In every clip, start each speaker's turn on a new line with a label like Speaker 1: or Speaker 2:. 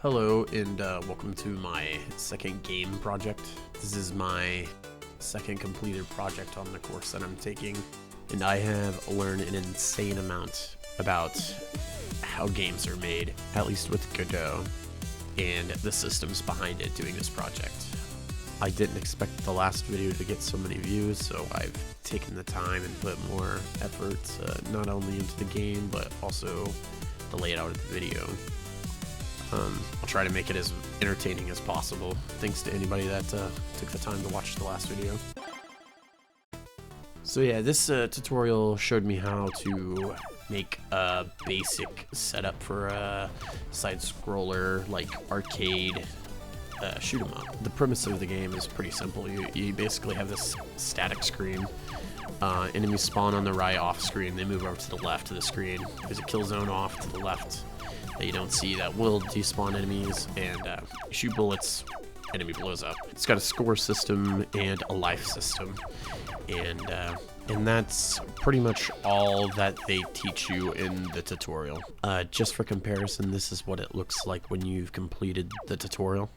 Speaker 1: Hello and welcome to my second game project. This is my second completed project on the course that I'm taking, and I have learned an insane amount about how games are made, at least with Godot, and the systems behind it doing this project. I didn't expect the last video to get so many views, so I've taken the time and put more effort not only into the game, but also the layout of the video. I'll try to make it as entertaining as possible. Thanks to anybody that took the time to watch the last video. So yeah, this tutorial showed me how to make a basic setup for a side-scroller, like arcade shoot 'em up. The premise of the game is pretty simple. You basically have this static screen. Enemies spawn on the right off screen, they move over to the left of the screen. There's a kill zone off to the left that you don't see that will despawn enemies, and you shoot bullets, enemy blows up. It's got a score system and a life system, and that's pretty much all that they teach you in the tutorial. Just for comparison, this is what it looks like when you've completed the tutorial.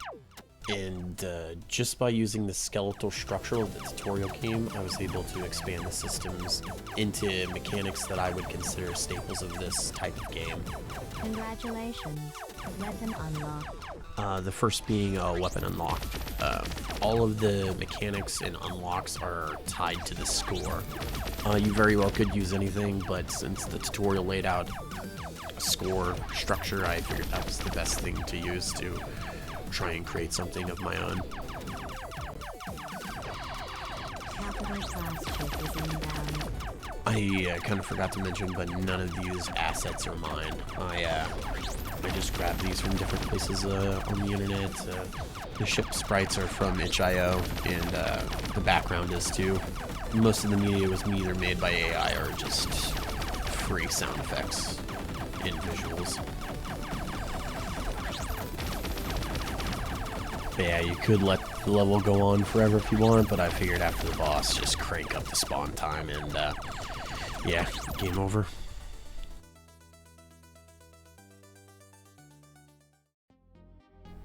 Speaker 1: And just by using the skeletal structure of the tutorial game, I was able to expand the systems into mechanics that I would consider staples of this type of game.
Speaker 2: Congratulations, weapon unlocked.
Speaker 1: The first being a weapon unlock. All of the mechanics and unlocks are tied to the score. You very well could use anything, but since the tutorial laid out a score structure, I figured that was the best thing to use to try and create something of my own. I kind of forgot to mention, but none of these assets are mine. I just grabbed these from different places on the internet. The ship sprites are from itch.io, and the background is too. Most of the media was either made by AI or just free sound effects and visuals. But yeah, you could let the level go on forever if you want, but I figured after the boss, just crank up the spawn time, and yeah, game over.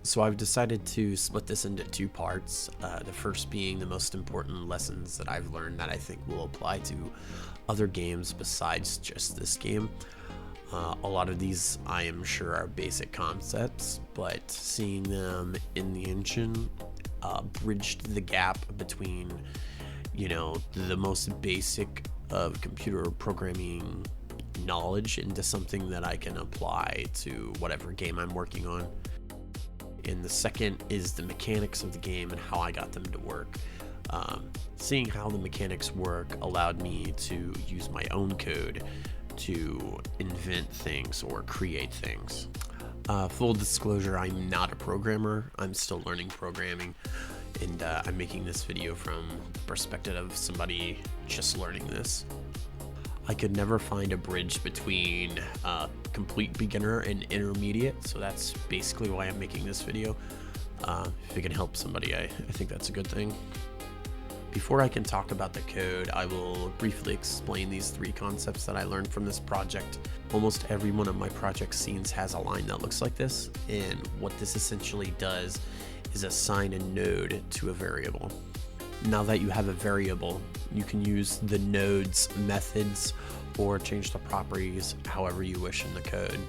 Speaker 1: So I've decided to split this into two parts, the first being the most important lessons that I've learned that I think will apply to other games besides just this game. A lot of these I am sure are basic concepts, but seeing them in the engine bridged the gap between, you know, the most basic of computer programming knowledge into something that I can apply to whatever game I'm working on. And the second is the mechanics of the game and how I got them to work. Seeing how the mechanics work allowed me to use my own code to invent things or create things. Full disclosure, I'm not a programmer. I'm still learning programming, and I'm making this video from the perspective of somebody just learning this. I could never find a bridge between complete beginner and intermediate, so that's basically why I'm making this video. If it can help somebody, I think that's a good thing. Before I can talk about the code, I will briefly explain these three concepts that I learned from this project. Almost every one of my project scenes has a line that looks like this, and what this essentially does is assign a node to a variable. Now that you have a variable, you can use the node's methods or change the properties however you wish in the code.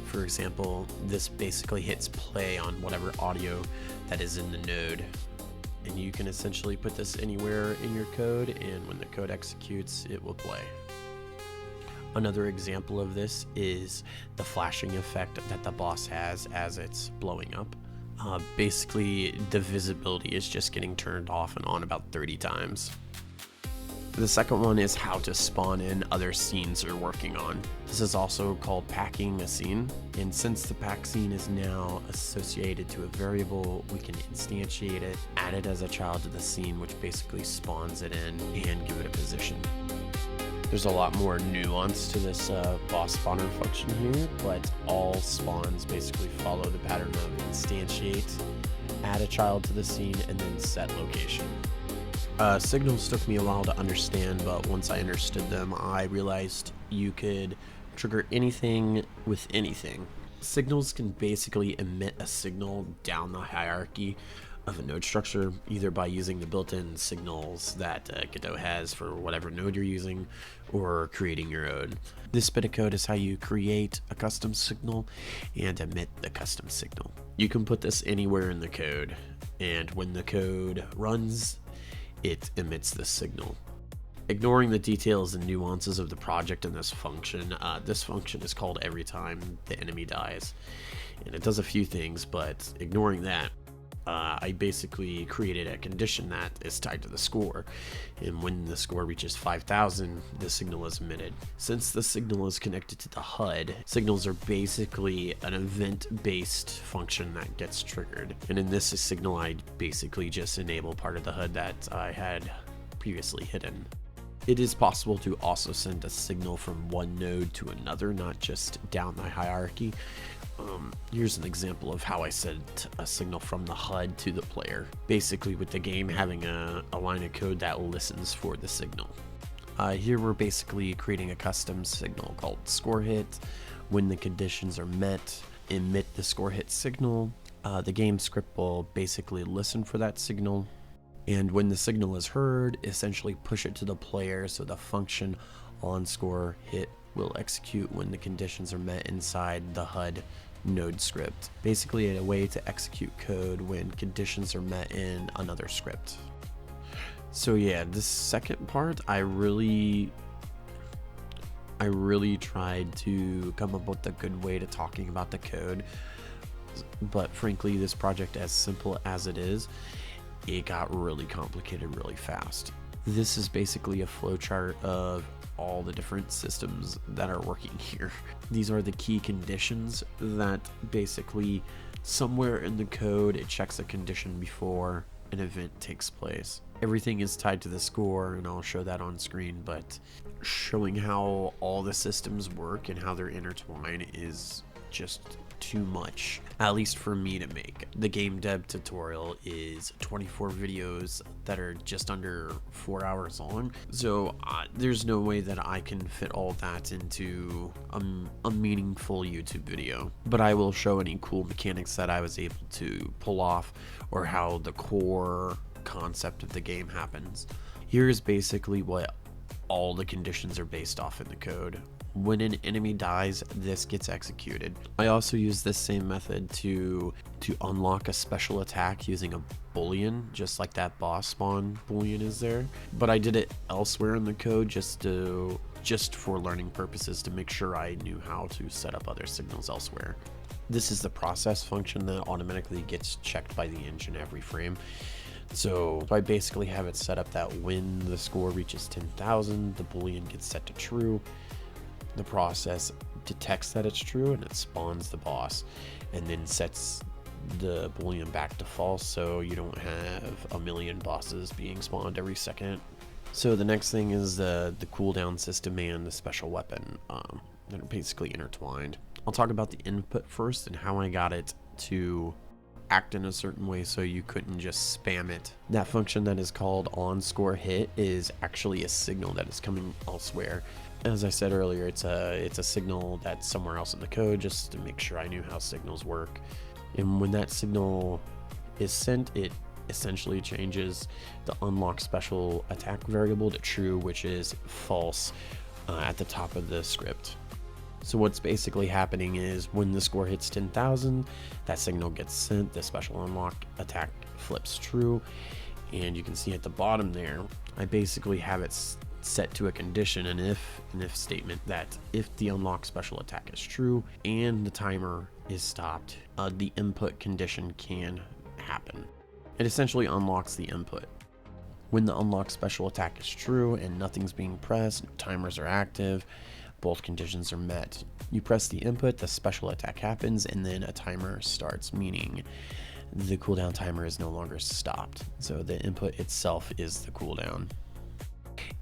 Speaker 1: For example, this basically hits play on whatever audio that is in the node. And you can essentially put this anywhere in your code, and when the code executes, it will play. Another example of this is the flashing effect that the boss has as it's blowing up. Basically, the visibility is just getting turned off and on about 30 times. The second one is how to spawn in other scenes you're working on. This is also called packing a scene, and since the pack scene is now associated to a variable, we can instantiate it, add it as a child to the scene, which basically spawns it in and give it a position. There's a lot more nuance to this boss spawner function here, but all spawns basically follow the pattern of instantiate, add a child to the scene, and then set location. Signals took me a while to understand, but once I understood them, I realized you could trigger anything with anything. Signals can basically emit a signal down the hierarchy of a node structure, either by using the built-in signals that Godot has for whatever node you're using, or creating your own. This bit of code is how you create a custom signal and emit the custom signal. You can put this anywhere in the code, and when the code runs, it emits the signal. Ignoring the details and nuances of the project in this function is called every time the enemy dies. And it does a few things, but ignoring that, I basically created a condition that is tied to the score, and when the score reaches 5,000, the signal is emitted. Since the signal is connected to the HUD, signals are basically an event-based function that gets triggered, and in this signal I basically just enable part of the HUD that I had previously hidden. It is possible to also send a signal from one node to another, not just down the hierarchy. Here's an example of how I sent a signal from the HUD to the player, basically with the game having a line of code that listens for the signal. Here we're basically creating a custom signal called score hit. When the conditions are met, emit the score hit signal. The game script will basically listen for that signal, and when the signal is heard, essentially push it to the player, so the function on score hit will execute when the conditions are met inside the HUD node script. Basically a way to execute code when conditions are met in another script. So yeah, this second part, I really tried to come up with a good way to talking about the code, but frankly, this project, as simple as it is, it got really complicated really fast. This is basically a flowchart of all the different systems that are working here. These are the key conditions that basically somewhere in the code it checks a condition before an event takes place. Everything is tied to the score, and I'll show that on screen, but showing how all the systems work and how they're intertwined is just too much, at least for me to make. The game dev tutorial is 24 videos that are just under 4 hours long, so there's no way that I can fit all that into a meaningful YouTube video, but I will show any cool mechanics that I was able to pull off, or how the core concept of the game happens. Here's basically what all the conditions are based off in the code. When an enemy dies, this gets executed. I also use this same method to unlock a special attack using a boolean, just like that boss spawn boolean is there. But I did it elsewhere in the code just for learning purposes, to make sure I knew how to set up other signals elsewhere. This is the process function that automatically gets checked by the engine every frame. So I basically have it set up that when the score reaches 10,000, the boolean gets set to true. The process detects that it's true, and it spawns the boss, and then sets the boolean back to false, so you don't have a million bosses being spawned every second. So the next thing is the cooldown system and the special weapon. They're basically intertwined. I'll talk about the input first and how I got it to act in a certain way so you couldn't just spam it. That function that is called onScoreHit is actually a signal that is coming elsewhere. As I said earlier, it's a signal that's somewhere else in the code, just to make sure I knew how signals work. And when that signal is sent, it essentially changes the unlock special attack variable to true, which is false at the top of the script. So what's basically happening is when the score hits 10,000, that signal gets sent, the special unlock attack flips true, and you can see at the bottom there, I basically have it set to a condition, an if statement, that if the unlock special attack is true and the timer is stopped, the input condition can happen. It essentially unlocks the input. When the unlock special attack is true and nothing's being pressed, timers are active, both conditions are met. You press the input, the special attack happens, and then a timer starts, meaning the cooldown timer is no longer stopped. So the input itself is the cooldown.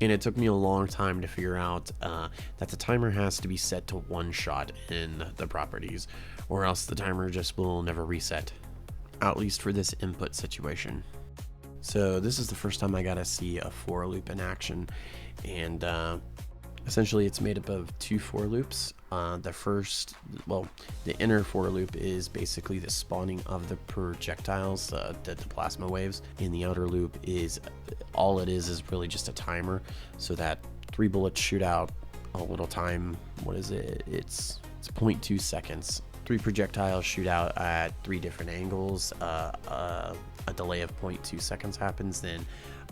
Speaker 1: And it took me a long time to figure out that the timer has to be set to one shot in the properties, or else the timer just will never reset, at least for this input situation. So this is the first time I got to see a for loop in action, and Essentially, it's made up of 2 for loops. The inner for loop is basically the spawning of the projectiles, the plasma waves, and the outer loop is all it is really just a timer, so that 3 bullets shoot out a little time. What is it? It's 0.2 seconds. 3 projectiles shoot out at 3 different angles. A delay of 0.2 seconds happens, then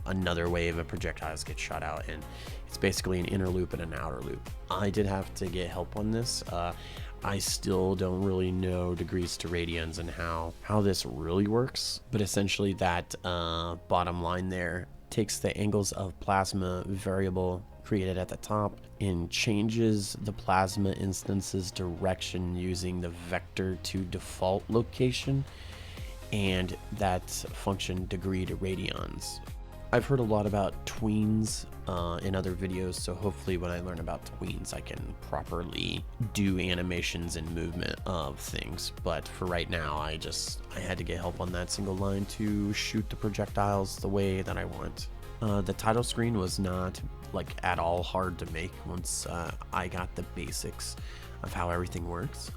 Speaker 1: another wave of projectiles gets shot out, and it's basically an inner loop and an outer loop. I did have to get help on this. I still don't really know degrees to radians and how this really works, but essentially that bottom line there takes the angles of plasma variable created at the top and changes the plasma instance's direction using the vector to default location and that function degree to radians. I've heard a lot about tweens in other videos, so hopefully when I learn about tweens I can properly do animations and movement of things, but for right now I had to get help on that single line to shoot the projectiles the way that I want. The title screen was not like at all hard to make once I got the basics of how everything works.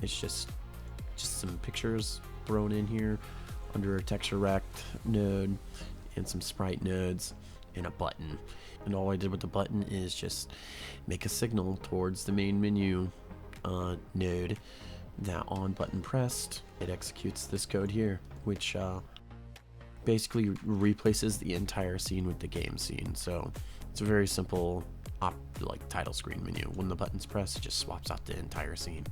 Speaker 1: It's just some pictures thrown in here under a texture rect node and some sprite nodes and a button, and all I did with the button is just make a signal towards the main menu node that on button pressed it executes this code here, which basically replaces the entire scene with the game scene. So it's a very simple title screen menu. When the button's pressed, it just swaps out the entire scene.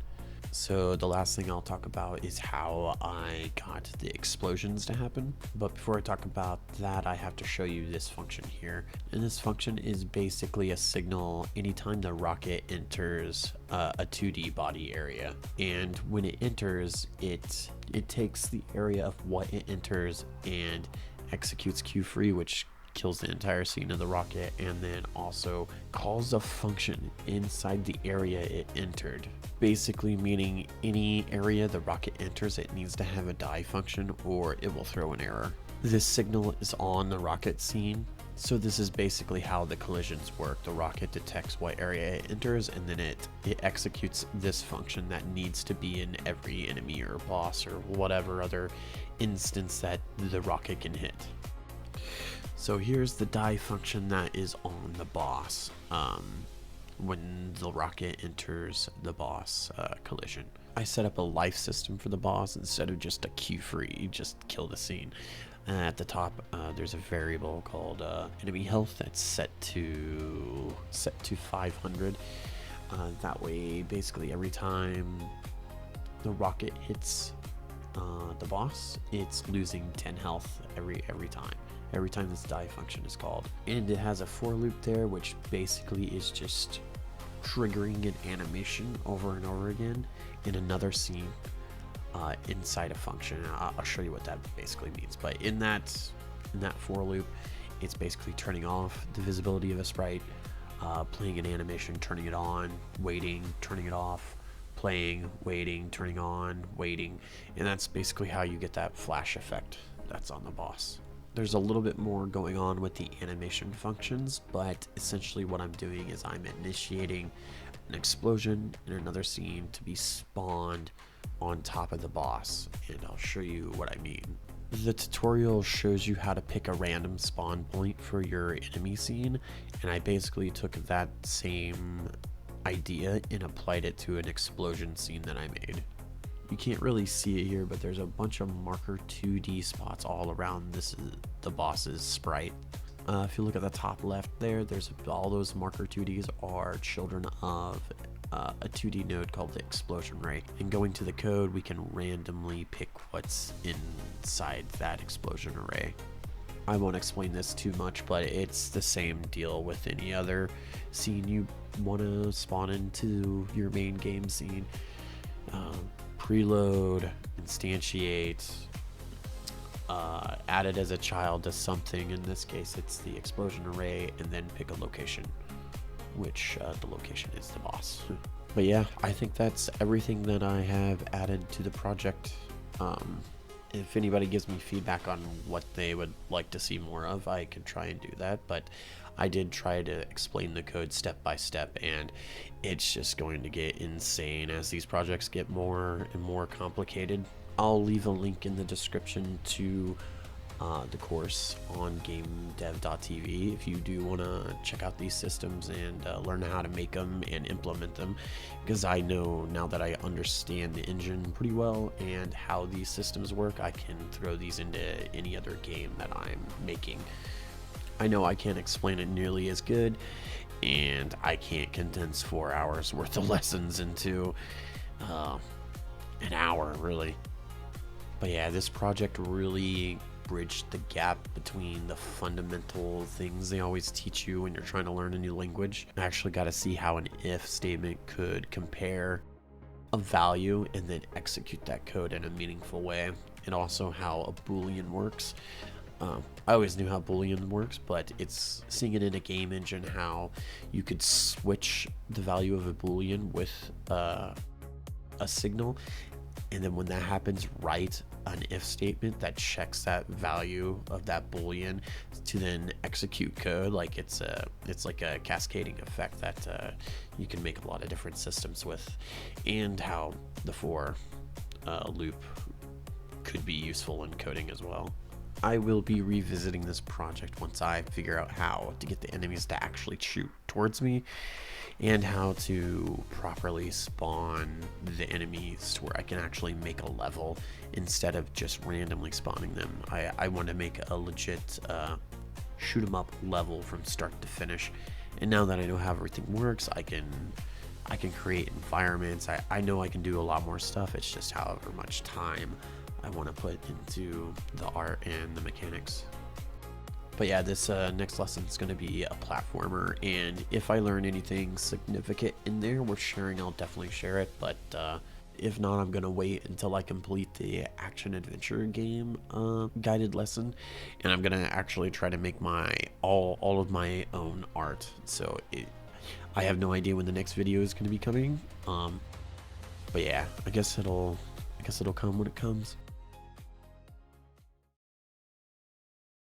Speaker 1: So the last thing I'll talk about is how I got the explosions to happen. But before I talk about that, I have to show you this function here. And this function is basically a signal anytime the rocket enters a 2D body area. And when it enters, it takes the area of what it enters and executes Q-free, which kills the entire scene of the rocket, and then also calls a function inside the area it entered. Basically meaning any area the rocket enters, it needs to have a die function or it will throw an error. This signal is on the rocket scene, so this is basically how the collisions work. The rocket detects what area it enters, and then it executes this function that needs to be in every enemy or boss or whatever other instance that the rocket can hit. So here's the die function that is on the boss when the rocket enters the boss collision. I set up a life system for the boss instead of just a Q-free, just kill the scene. At the top, there's a variable called enemy health that's set to 500. That way, basically every time the rocket hits the boss, it's losing 10 health every time this die function is called. And it has a for loop there, which basically is just triggering an animation over and over again in another scene inside a function. I'll show you what that basically means. But in that for loop, it's basically turning off the visibility of a sprite, playing an animation, turning it on, waiting, turning it off, playing, waiting, turning on, waiting, and that's basically how you get that flash effect that's on the boss. There's a little bit more going on with the animation functions, but essentially what I'm doing is I'm initiating an explosion in another scene to be spawned on top of the boss, and I'll show you what I mean. The tutorial shows you how to pick a random spawn point for your enemy scene, and I basically took that same idea and applied it to an explosion scene that I made. You can't really see it here, but there's a bunch of marker 2D spots all around the boss's sprite. If you look at the top left there, there's all those marker 2Ds are children of a 2D node called the explosion ray. And going to the code, we can randomly pick what's inside that explosion array. I won't explain this too much, but it's the same deal with any other scene you want to spawn into your main game scene. Preload, instantiate, add it as a child to something. In this case, it's the explosion array, and then pick a location, which the location is the boss. But yeah, I think that's everything that I have added to the project. If anybody gives me feedback on what they would like to see more of, I can try and do that, but I did try to explain the code step by step, and it's just going to get insane as these projects get more and more complicated. I'll leave a link in the description to the course on gamedev.tv if you do want to check out these systems and learn how to make them and implement them, because I know now that I understand the engine pretty well and how these systems work, I can throw these into any other game that I'm making. I know I can't explain it nearly as good, and I can't condense 4 hours worth of lessons into an hour really. But yeah, this project really bridged the gap between the fundamental things they always teach you when you're trying to learn a new language. I actually got to see how an if statement could compare a value and then execute that code in a meaningful way, and also how a Boolean works. I always knew how Boolean works, but it's seeing it in a game engine, how you could switch the value of a Boolean with a signal, and then when that happens, write an if statement that checks that value of that Boolean to then execute code. Like it's like a cascading effect that you can make a lot of different systems with, and how the for loop could be useful in coding as well. I will be revisiting this project once I figure out how to get the enemies to actually shoot towards me, and how to properly spawn the enemies to where I can actually make a level instead of just randomly spawning them. I want to make a legit shoot 'em up level from start to finish, and now that I know how everything works, I can create environments. I know I can do a lot more stuff. It's just however much time I want to put into the art and the mechanics. But yeah, this next lesson is going to be a platformer, and if I learn anything significant in there worth sharing, I'll definitely share it. But if not, I'm going to wait until I complete the action adventure game guided lesson, and I'm going to actually try to make my all of my own art. So I have no idea when the next video is going to be coming. But yeah, I guess it'll come when it comes.